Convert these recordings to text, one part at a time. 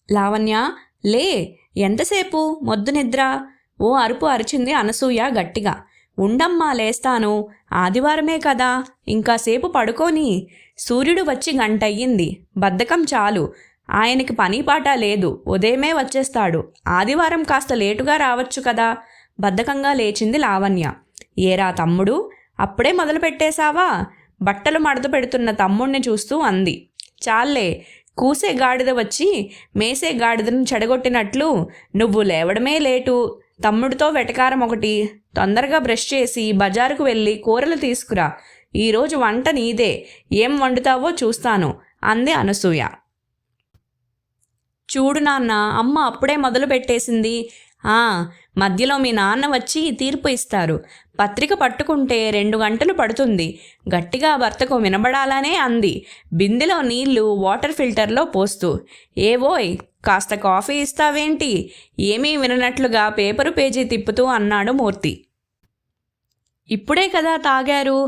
లావణ్య, లే, ఎంతసేపు మొద్దు నిద్ర? ఓ అరుపు అరిచింది అనసూయ గట్టిగా. ఉండమ్మా, లేస్తాను. ఆదివారమే కదా, ఇంకాసేపు పడుకోని. సూర్యుడు వచ్చి గంటయ్యింది. బద్ధకం చాలు. ఆయనకి పని పాట లేదు, ఉదయమే వచ్చేస్తాడు. ఆదివారం కాస్త లేటుగా రావచ్చు కదా. బద్ధకంగా లేచింది లావణ్య. ఏరా తమ్ముడు, అప్పుడే మొదలు పెట్టేశావా? బట్టలు మడత పెడుతున్న తమ్ముణ్ణి చూస్తూ అంది. చాలే, కూసే గాడిద వచ్చి మేసే గాడిదను చెడగొట్టినట్లు నువ్వు లేవడమే లేటు. తమ్ముడితో వెటకారం ఒకటి. తొందరగా బ్రష్ చేసి బజారుకు వెళ్ళి కూరలు తీసుకురా. ఈరోజు వంట నీదే. ఏం వండుతావో చూస్తాను అంది అనసూయ. చూడు నాన్న, అమ్మ అప్పుడే మొదలు పెట్టేసింది. మధ్యలో మీ నాన్న వచ్చి తీర్పు ఇస్తారు. పత్రిక పట్టుకుంటే 2 గంటలు పడుతుంది. గట్టిగా భర్తకు వినబడాలనే అంది, బిందెలో నీళ్లు వాటర్ ఫిల్టర్లో పోస్తూ. ఏవోయ్, కాస్త కాఫీ ఇస్తావేంటి? ఏమీ విననట్లుగా పేపరు పేజీ తిప్పుతూ అన్నాడు మూర్తి. ఇప్పుడే కదా తాగారు,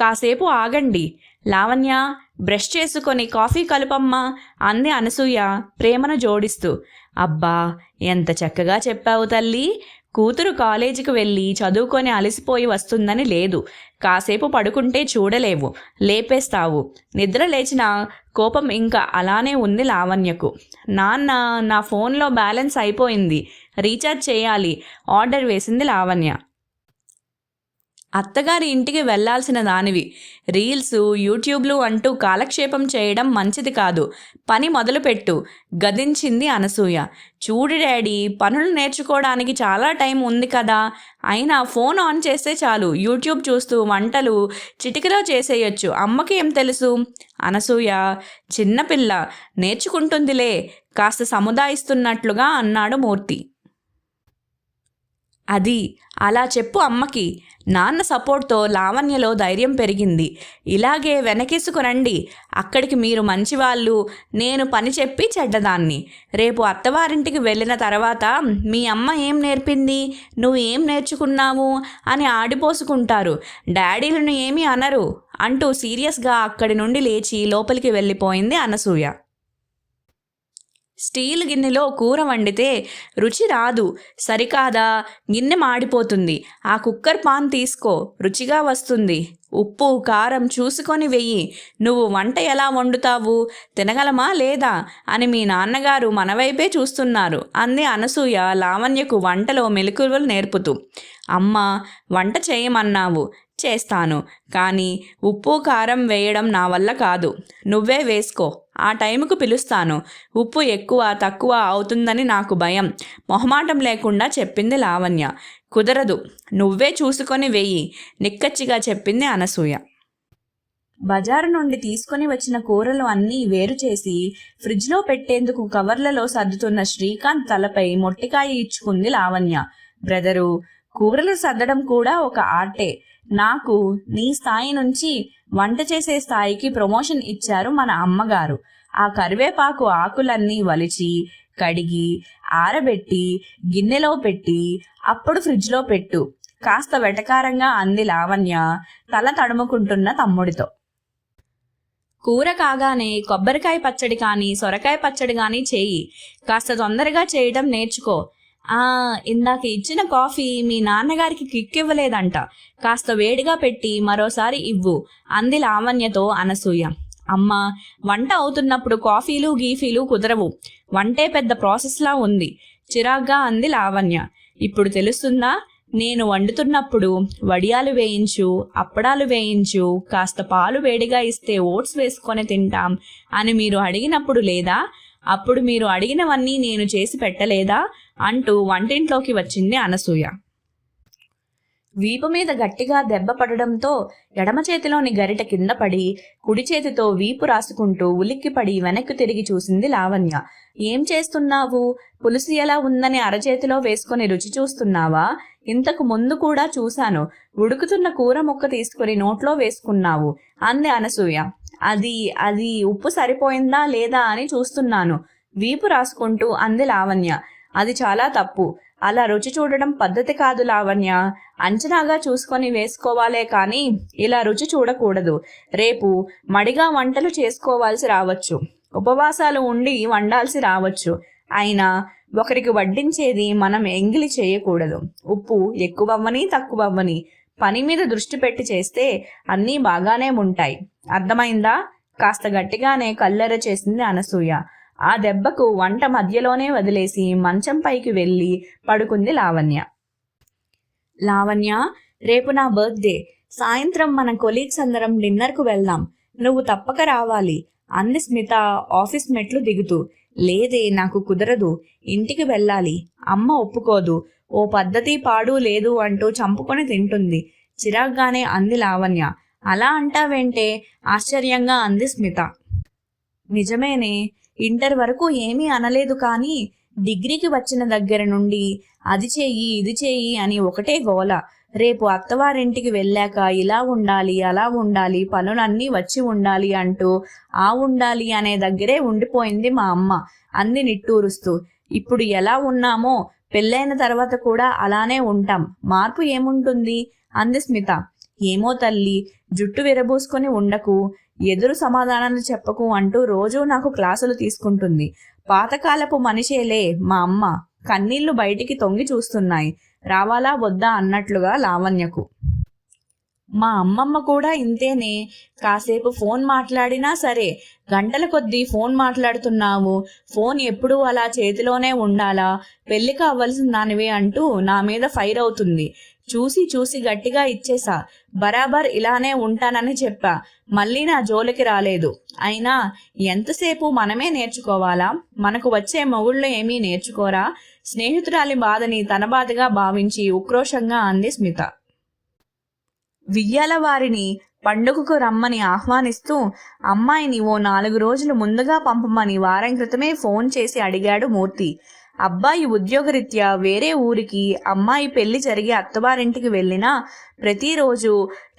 కాసేపు ఆగండి. లావణ్య, బ్రష్ చేసుకొని కాఫీ కలుపమ్మా అంది అనసూయ ప్రేమను జోడిస్తూ. అబ్బా, ఎంత చక్కగా చెప్పావు తల్లి. కూతురు కాలేజీకి వెళ్ళి చదువుకొని అలసిపోయి వస్తుందని లేదు. కాసేపు పడుకుంటే చూడలేవు, లేపేస్తావు. నిద్ర లేచిన కోపం ఇంకా అలానే ఉంది లావణ్యకు. నాన్న, నా ఫోన్లో బ్యాలెన్స్ అయిపోయింది, రీఛార్జ్ చేయాలి ఆర్డర్ వేసింది లావణ్య. అత్తగారి ఇంటికి వెళ్లాల్సిన దానివి. రీల్స్, యూట్యూబ్లు అంటూ కాలక్షేపం చేయడం మంచిది కాదు. పని మొదలుపెట్టు గదించింది అనసూయ. చూడు డాడీ, పనులు నేర్చుకోవడానికి చాలా టైం ఉంది కదా. అయినా ఫోన్ ఆన్ చేస్తే చాలు, యూట్యూబ్ చూస్తూ వంటలు చిటికలో చేసేయొచ్చు. అమ్మకి ఏం తెలుసు? అనసూయ చిన్నపిల్ల, నేర్చుకుంటుందిలే కాస్త సముదాయిస్తున్నట్లుగా అన్నాడు మూర్తి. అది అలా చెప్పు అమ్మకి. నాన్న సపోర్ట్తో లావణ్యలో ధైర్యం పెరిగింది. ఇలాగే వెనకేసుకురండి. అక్కడికి మీరు మంచివాళ్ళు, నేను పని చెప్పి చెడ్డదాన్ని. రేపు అత్తవారింటికి వెళ్ళిన తర్వాత మీ అమ్మ ఏం నేర్పింది, నువ్వు ఏం నేర్చుకున్నావు అని ఆడిపోసుకుంటారు. డాడీలను ఏమీ అనరు అంటూ సీరియస్గా అక్కడి నుండి లేచి లోపలికి వెళ్ళిపోయింది అనసూయ. స్టీల్ గిన్నెలో కూర వండితే రుచి రాదు, సరికాదా? గిన్నె మాడిపోతుంది. ఆ కుక్కర్ పాన్ తీసుకో, రుచిగా వస్తుంది. ఉప్పు కారం చూసుకొని వెయ్యి. నువ్వు వంట ఎలా వండుతావు, తినగలమా లేదా అని మీ నాన్నగారు మన వైపే చూస్తున్నారు అంది అనసూయ లావణ్యకు వంటలో మెలకువలు నేర్పుతూ. అమ్మ, వంట చేయమన్నావు, చేస్తాను. కానీ ఉప్పు కారం వేయడం నా వల్ల కాదు. నువ్వే వేసుకో, ఆ టైంకు పిలుస్తాను. ఉప్పు ఎక్కువ తక్కువ అవుతుందని నాకు భయం. మొహమాటం లేకుండా చెప్పింది లావణ్య. కుదరదు, నువ్వే చూసుకొని వెయ్యి నిక్కచ్చిగా చెప్పింది అనసూయ. బజారు నుండి తీసుకొని వచ్చిన కూరలు అన్నీ వేరు చేసి ఫ్రిడ్జ్లో పెట్టేందుకు కవర్లలో సర్దుతున్న శ్రీకాంత్ తలపై మొట్టికాయ ఇచ్చుకుంది లావణ్య. బ్రదరు, కూరలు సర్దడం కూడా ఒక ఆర్టే. నాకు నీ స్థాయి నుంచి వంట చేసే స్థాయికి ప్రమోషన్ ఇచ్చారు మన అమ్మగారు. ఆ కరివేపాకు ఆకులన్నీ వలిచి కడిగి ఆరబెట్టి గిన్నెలో పెట్టి అప్పుడు ఫ్రిడ్జ్లో పెట్టు కాస్త వెటకారంగా అంది లావణ్య తల తడుముకుంటున్న తమ్ముడితో. కూర కాగానే కొబ్బరికాయ పచ్చడి కానీ సొరకాయ పచ్చడి కానీ చేయి. కాస్త తొందరగా చేయడం నేర్చుకో. ఇందాక ఇచ్చిన కాఫీ మీ నాన్నగారికి కిక్ ఇవ్వలేదంట. కాస్త వేడిగా పెట్టి మరోసారి ఇవ్వు అంది లావణ్యతో అనసూయ. అమ్మా, వంట అవుతున్నప్పుడు కాఫీలు గీఫీలు కుదరవు. వంటే పెద్ద ప్రాసెస్లా ఉంది చిరాగ్గా అంది లావణ్య. ఇప్పుడు తెలుస్తుందా? నేను వండుతున్నప్పుడు వడియాలు వేయించు, అప్పడాలు వేయించు, కాస్త పాలు వేడిగా ఇస్తే ఓట్స్ వేసుకొని తింటాం అని మీరు అడిగినప్పుడు లేదా? అప్పుడు మీరు అడిగినవన్నీ నేను చేసి పెట్టలేదా అంటూ వంటింట్లోకి వచ్చింది అనసూయ. వీపు మీద గట్టిగా దెబ్బ పడడంతో ఎడమ చేతిలోని గరిట కింద పడి కుడి చేతితో వీపు రాసుకుంటూ ఉలిక్కిపడి వెనక్కి తిరిగి చూసింది లావణ్య. ఏం చేస్తున్నావు? పులుసు ఎలా ఉందని అరచేతిలో వేసుకొని రుచి చూస్తున్నావా? ఇంతకు ముందు కూడా చూశాను. ఉడుకుతున్న కూర ముక్క తీసుకుని నోట్లో వేసుకున్నావు అంది అనసూయ. అది ఉప్పు సరిపోయిందా లేదా అని చూస్తున్నాను వీపు రాసుకుంటూ అంది లావణ్య. అది చాలా తప్పు. అలా రుచి చూడడం పద్ధతి కాదు లావణ్య. అంచనాగా చూసుకొని వేసుకోవాలే కానీ ఇలా రుచి చూడకూడదు. రేపు మడిగా వంటలు చేసుకోవాల్సి రావచ్చు, ఉపవాసాలు ఉండి వండాల్సి రావచ్చు. అయినా ఒకరికి వడ్డించేది మనం ఎంగిలి చేయకూడదు. ఉప్పు ఎక్కువవ్వని తక్కువవ్వని పని మీద దృష్టి పెట్టి చేస్తే అన్నీ బాగానే ఉంటాయి. అర్థమైందా? కాస్త గట్టిగానే కల్లెర చేసింది అనసూయ. ఆ దెబ్బకు వంట మధ్యలోనే వదిలేసి మంచం పైకి వెళ్ళి పడుకుంది లావణ్య. లావణ్య, రేపు నా బర్త్డే. సాయంత్రం మన కొలీగ్స్ అందరం డిన్నర్కు వెళ్దాం. నువ్వు తప్పక రావాలి అంది స్మిత ఆఫీస్ మెట్లు దిగుతూ. లేదే, నాకు కుదరదు. ఇంటికి వెళ్ళాలి. అమ్మ ఒప్పుకోదు. ఓ పద్ధతి పాడు లేదు అంటూ చంపుకొని తింటుంది చిరాగ్గానే అంది లావణ్య. అలా అంటావేంటే? ఆశ్చర్యంగా అంది స్మిత. నిజమేనే, ఇంటర్ వరకు ఏమీ అనలేదు, కానీ డిగ్రీకి వచ్చిన దగ్గర నుండి అది చెయ్యి ఇది చెయ్యి అని ఒకటే గోల. రేపు అత్తవారింటికి వెళ్ళాక ఇలా ఉండాలి అలా ఉండాలి పనులన్నీ వచ్చి ఉండాలి అంటూ ఆ ఉండాలి అనే దగ్గరే ఉండిపోయింది మా అమ్మ అంది నిట్టూరుస్తూ. ఇప్పుడు ఎలా ఉన్నామో పెళ్ళైన తర్వాత కూడా అలానే ఉంటాం. మార్పు ఏముంటుంది అంది స్మిత. ఏమో తల్లి, జుట్టు విరబూసుకొని ఉండకు, ఎదురు సమాధానాలు చెప్పకు అంటూ రోజూ నాకు క్లాసులు తీసుకుంటుంది. పాతకాలపు మనిషేలే మా అమ్మ. కన్నీళ్లు బయటికి తొంగి చూస్తున్నాయి. రావాలా వద్దా అన్నట్లుగా లావణ్యకు. మా అమ్మమ్మ కూడా ఇంతేనే. కాసేపు ఫోన్ మాట్లాడినా సరే, గంటల కొద్దీ ఫోన్ మాట్లాడుతున్నావు, ఫోన్ ఎప్పుడూ అలా చేతిలోనే ఉండాలా, పెళ్లి కావలసిన దానివే అంటూ నా మీద ఫైర్ అవుతుంది. చూసి చూసి గట్టిగా ఇచ్చేసా. బరాబర్ ఇలానే ఉంటానని చెప్పా. మళ్ళీ నా జోలికి రాలేదు. అయినా ఎంతసేపు మనమే నేర్చుకోవాలా? మనకు వచ్చే మొగుళ్ళు ఏమీ నేర్చుకోరా? స్నేహితురాలి బాధని తన బాధగా భావించి ఉక్రోషంగా అంది స్మిత. వియ్యాల వారిని పండుగకు రమ్మని ఆహ్వానిస్తూ అమ్మాయిని ఓ 4 రోజులు ముందుగా పంపమని వారం క్రితమే ఫోన్ చేసి అడిగాడు మూర్తి. అబ్బాయి ఉద్యోగరీత్యా వేరే ఊరికి, అమ్మాయి పెళ్లి జరిగి అత్తవారింటికి వెళ్ళినా ప్రతిరోజు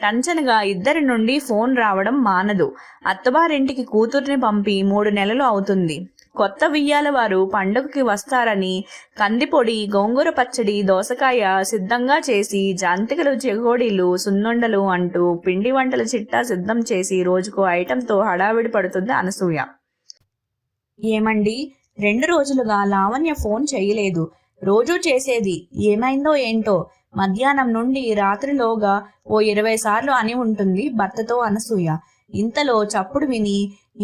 టంచనగా ఇద్దరి నుండి ఫోన్ రావడం మానదు. అత్తవారింటికి కూతుర్ని పంపి 3 నెలలు అవుతుంది. కొత్త వియ్యాల వారు పండుగకి వస్తారని కందిపొడి, గోంగూర పచ్చడి, దోసకాయ సిద్ధంగా చేసి జాంతికలు, చెగోడీలు, సున్నుండలు అంటూ పిండి వంటల చిట్టా సిద్ధం చేసి రోజుకో ఐటెంతో హడావిడి పడుతుంది అనసూయ. ఏమండి, 2 రోజులుగా లావణ్య ఫోన్ చేయలేదు. రోజూ చేసేది. ఏమైందో ఏంటో. మధ్యాహ్నం నుండి రాత్రిలోగా ఓ 20 సార్లు అని ఉంటుంది భర్తతో అనసూయ. ఇంతలో చప్పుడు విని,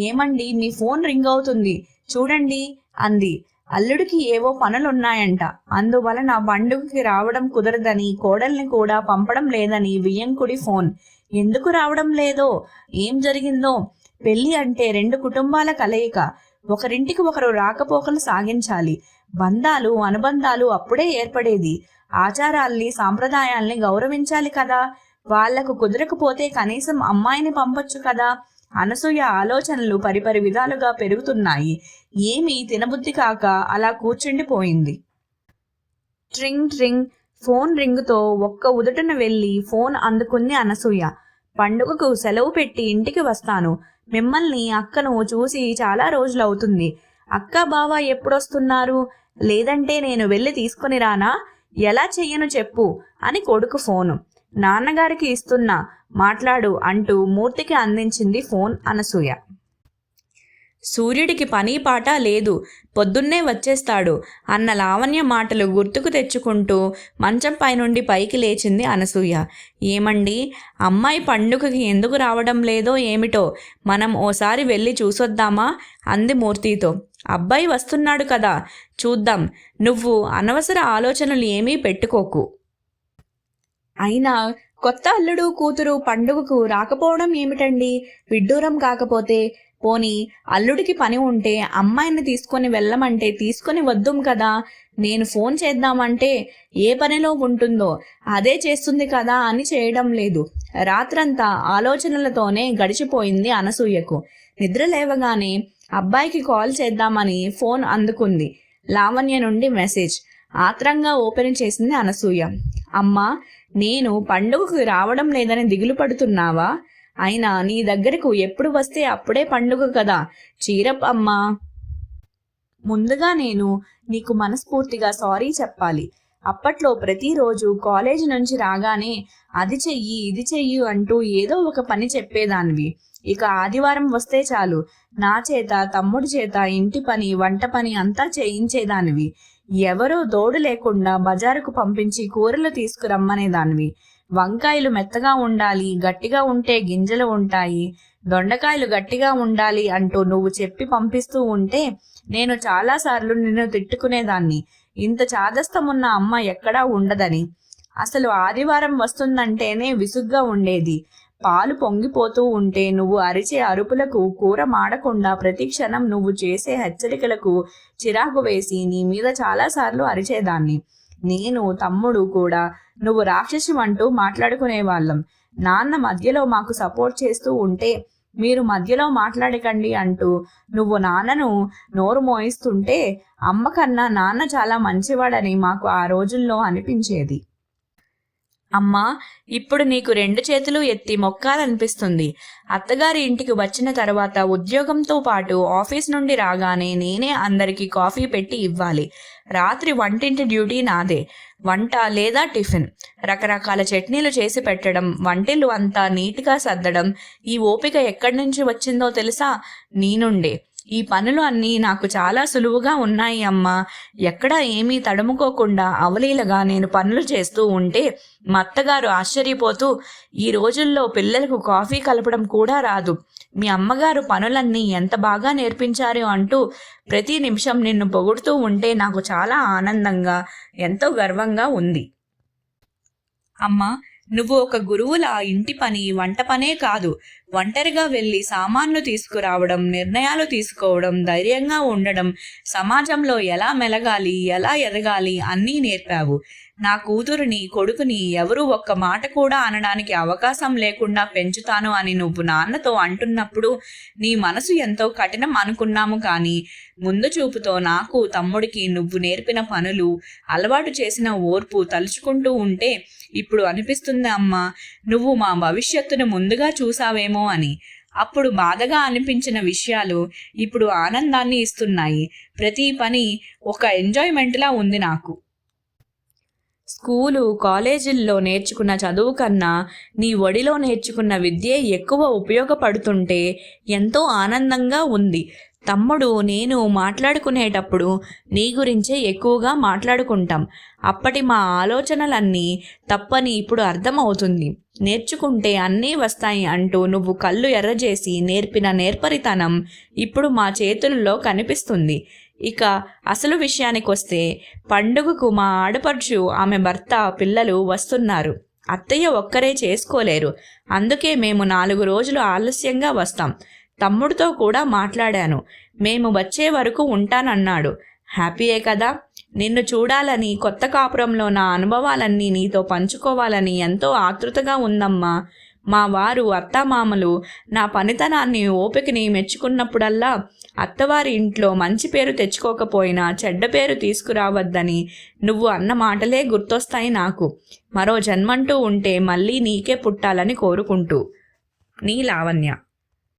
ఏమండి, మీ ఫోన్ రింగ్ అవుతుంది చూడండి అంది. అల్లుడికి ఏవో పనులున్నాయంట, అందువలన పండుగకి రావడం కుదరదని, కోడల్ని కూడా పంపడం లేదని వియ్యంకుడి ఫోన్. ఎందుకు రావడం లేదో, ఏం జరిగిందో? పెళ్లి అంటే 2 కుటుంబాల కలయిక. ఒకరింటికి ఒకరు రాకపోకలు సాగించాలి. బంధాలు, అనుబంధాలు అప్పుడే ఏర్పడేది. ఆచారాల్ని, సాంప్రదాయాల్ని గౌరవించాలి కదా. వాళ్లకు కుదరకపోతే కనీసం అమ్మాయిని పంపొచ్చు కదా. అనసూయ ఆలోచనలు పరిపరి విధాలుగా పెరుగుతున్నాయి. ఏమీ తినబుద్ధి కాక అలా కూర్చుండిపోయింది. ట్రింగ్ ట్రింగ్. ఫోన్ రింగుతో ఒక్క ఉదుటన వెళ్ళి ఫోన్ అందుకుంది అనసూయ. పండుగకు సెలవు పెట్టి ఇంటికి వస్తాను. మిమ్మల్ని, అక్కను చూసి చాలా రోజులవుతుంది. అక్క, బావ ఎప్పుడొస్తున్నారు? లేదంటే నేను వెళ్ళి తీసుకుని రానా? ఎలా చెయ్యను చెప్పు అని కొడుకు ఫోను. నాన్నగారికి ఇస్తున్నా, మాట్లాడు అంటూ మూర్తికి అందించింది ఫోన్ అనసూయ. సూర్యుడికి పని పాట లేదు, పొద్దున్నే వచ్చేస్తాడు అన్న లావణ్య మాటలు గుర్తుకు తెచ్చుకుంటూ మంచంపై నుండి పైకి లేచింది అనసూయ. ఏమండి, అమ్మాయి పండుగకి ఎందుకు రావడం లేదో ఏమిటో, మనం ఓసారి వెళ్ళి చూసొద్దామా అంది మూర్తితో. అబ్బాయి వస్తున్నాడు కదా, చూద్దాం. నువ్వు అనవసర ఆలోచనలు ఏమీ పెట్టుకోకు. అయినా కొత్త అల్లుడు కూతురు పండుగకు రాకపోవడం ఏమిటండి? విడ్డూరం కాకపోతే పోనీ అల్లుడికి పని ఉంటే అమ్మాయిని తీసుకొని వెళ్ళమంటే తీసుకొని వద్దుం కదా. నేను ఫోన్ చేద్దామంటే ఏ పనిలో ఉంటుందో అదే చేస్తుంది కదా అని చేయడం లేదు. రాత్రంతా ఆలోచనలతోనే గడిచిపోయింది అనసూయకు. నిద్ర లేవగానే అబ్బాయికి కాల్ చేద్దామని ఫోన్ అందుకుంది. లావణ్య నుండి మెసేజ్. ఆత్రంగా ఓపెన్ చేసింది అనసూయ. అమ్మా, నేను పండుగకు రావడం లేదని దిగులు పడుతున్నావా? అయినా నీ దగ్గరకు ఎప్పుడు వస్తే అప్పుడే పండుగ కదా. చీరప్ అమ్మా. ముందుగా నేను నీకు మనస్ఫూర్తిగా సారీ చెప్పాలి. అప్పట్లో ప్రతిరోజు కాలేజీ నుంచి రాగానే అది చెయ్యి ఇది చెయ్యి అంటూ ఏదో ఒక పని చెప్పేదానివి. ఇక ఆదివారం వస్తే చాలు నా చేత తమ్ముడి చేత ఇంటి పని వంట పని అంతా చేయించేదానివి. ఎవరో తోడు లేకుండా బజారుకు పంపించి కూరలు తీసుకురమ్మనేదానివి. వంకాయలు మెత్తగా ఉండాలి, గట్టిగా ఉంటే గింజలు ఉంటాయి, దొండకాయలు గట్టిగా ఉండాలి అంటూ నువ్వు చెప్పి పంపిస్తూ ఉంటే నేను చాలాసార్లు నిన్ను తిట్టుకునేదాన్ని. ఇంత చాదస్తమున్న అమ్మ ఎక్కడా ఉండదని. అసలు ఆదివారం వస్తుందంటేనే విసుగ్గా ఉండేది. పాలు పొంగిపోతూ ఉంటే నువ్వు అరిచే అరుపులకు, కూర మాడకుండా ప్రతి క్షణం నువ్వు చేసే హెచ్చరికలకు చిరాకు వేసి నీ మీద చాలాసార్లు అరిచేదాన్ని. నేను, తమ్ముడు కూడా నువ్వు రాక్షసివంటూ మాట్లాడుకునేవాళ్ళం. నాన్న మధ్యలో మాకు సపోర్ట్ చేస్తూ ఉంటే మీరు మధ్యలో మాట్లాడకండి అంటూ నువ్వు నాన్నను నోరు మోయిస్తుంటే అమ్మ కన్నా నాన్న చాలా మంచివాడని మాకు ఆ రోజుల్లో అనిపించేది. అమ్మా, ఇప్పుడు నీకు 2 చేతులు ఎత్తి మొక్కాలనిపిస్తుంది. అత్తగారి ఇంటికి వచ్చిన తర్వాత ఉద్యోగంతో పాటు ఆఫీస్ నుండి రాగానే నేనే అందరికీ కాఫీ పెట్టి ఇవ్వాలి. రాత్రి వంటింటి డ్యూటీ నాదే. వంట లేదా టిఫిన్, రకరకాల చట్నీలు చేసి పెట్టడం, వంటిల్లు అంతా నీట్గా సర్దడం. ఈ ఓపిక ఎక్కడి నుంచి వచ్చిందో తెలుసా? నీ నుండే. ఈ పనులు అన్నీ నాకు చాలా సులువుగా ఉన్నాయి అమ్మా. ఎక్కడా ఏమీ తడుముకోకుండా అవలీలగా నేను పనులు చేస్తూ ఉంటే మా అత్తగారు ఆశ్చర్యపోతూ, ఈ రోజుల్లో పిల్లలకు కాఫీ కలపడం కూడా రాదు, మీ అమ్మగారు పనులన్నీ ఎంత బాగా నేర్పించారు అంటూ ప్రతి నిమిషం నిన్ను పొగుడుతూ ఉంటే నాకు చాలా ఆనందంగా, ఎంతో గర్వంగా ఉంది. అమ్మా, నువ్వు ఒక గురువులా ఇంటి పని, వంట పనే కాదు, ఒంటరిగా వెళ్ళి సామాన్లు తీసుకురావడం, నిర్ణయాలు తీసుకోవడం, ధైర్యంగా ఉండడం, సమాజంలో ఎలా మెలగాలి, ఎలా ఎదగాలి అన్నీ నేర్పావు. నా కూతురుని, కొడుకుని ఎవరూ ఒక్క మాట కూడా అనడానికి అవకాశం లేకుండా పెంచుతాను అని నువ్వు నాన్నతో అంటున్నప్పుడు నీ మనసు ఎంతో కఠినం అనుకున్నాము. కానీ ముందు చూపుతో నాకు, తమ్ముడికి నువ్వు నేర్పిన పనులు, అలవాటు చేసిన ఓర్పు తలుచుకుంటూ ఉంటే ఇప్పుడు అనిపిస్తుంది అమ్మా, నువ్వు మా భవిష్యత్తును ముందుగా చూసావేమో అని. అప్పుడు బాధగా అనిపించిన విషయాలు ఇప్పుడు ఆనందాన్ని ఇస్తున్నాయి. ప్రతి పని ఒక ఎంజాయ్మెంట్లా ఉంది నాకు. స్కూలు, కాలేజీల్లో నేర్చుకున్న చదువు కన్నా నీ ఒడిలో నేర్చుకున్న విద్యే ఎక్కువ ఉపయోగపడుతుంటే ఎంతో ఆనందంగా ఉంది. తమ్ముడు, నేను మాట్లాడుకునేటప్పుడు నీ గురించే ఎక్కువగా మాట్లాడుకుంటాం. అప్పటి మా ఆలోచనలన్నీ తప్పని ఇప్పుడు అర్థమవుతుంది. నేర్చుకుంటే అన్నీ వస్తాయి అంటూ నువ్వు కళ్ళు ఎర్రజేసి నేర్పిన నేర్పరితనం ఇప్పుడు మా చేతుల్లో కనిపిస్తుంది. ఇక అసలు విషయానికొస్తే, పండుగకు మా ఆడపడుచు, ఆమె భర్త, పిల్లలు వస్తున్నారు. అత్తయ్య ఒక్కరే చేసుకోలేరు. అందుకే మేము 4 రోజులు ఆలస్యంగా వస్తాం. తమ్ముడితో కూడా మాట్లాడాను. మేము వచ్చే వరకు ఉంటానన్నాడు. హ్యాపీయే కదా? నిన్ను చూడాలని, కొత్త కాపురంలో నా అనుభవాలన్నీ నీతో పంచుకోవాలని ఎంతో ఆతృతగా ఉందమ్మా. మా వారు, అత్తామామలు నా పనితనాన్ని, ఓపికని మెచ్చుకున్నప్పుడల్లా అత్తవారి ఇంట్లో మంచి పేరు తెచ్చుకోకపోయినా చెడ్డ పేరు తీసుకురావద్దని నువ్వు అన్న మాటలే గుర్తొస్తాయి నాకు. మరో జన్మంటూ ఉంటే మళ్ళీ నీకే పుట్టాలని కోరుకుంటూ, నీ లావణ్య.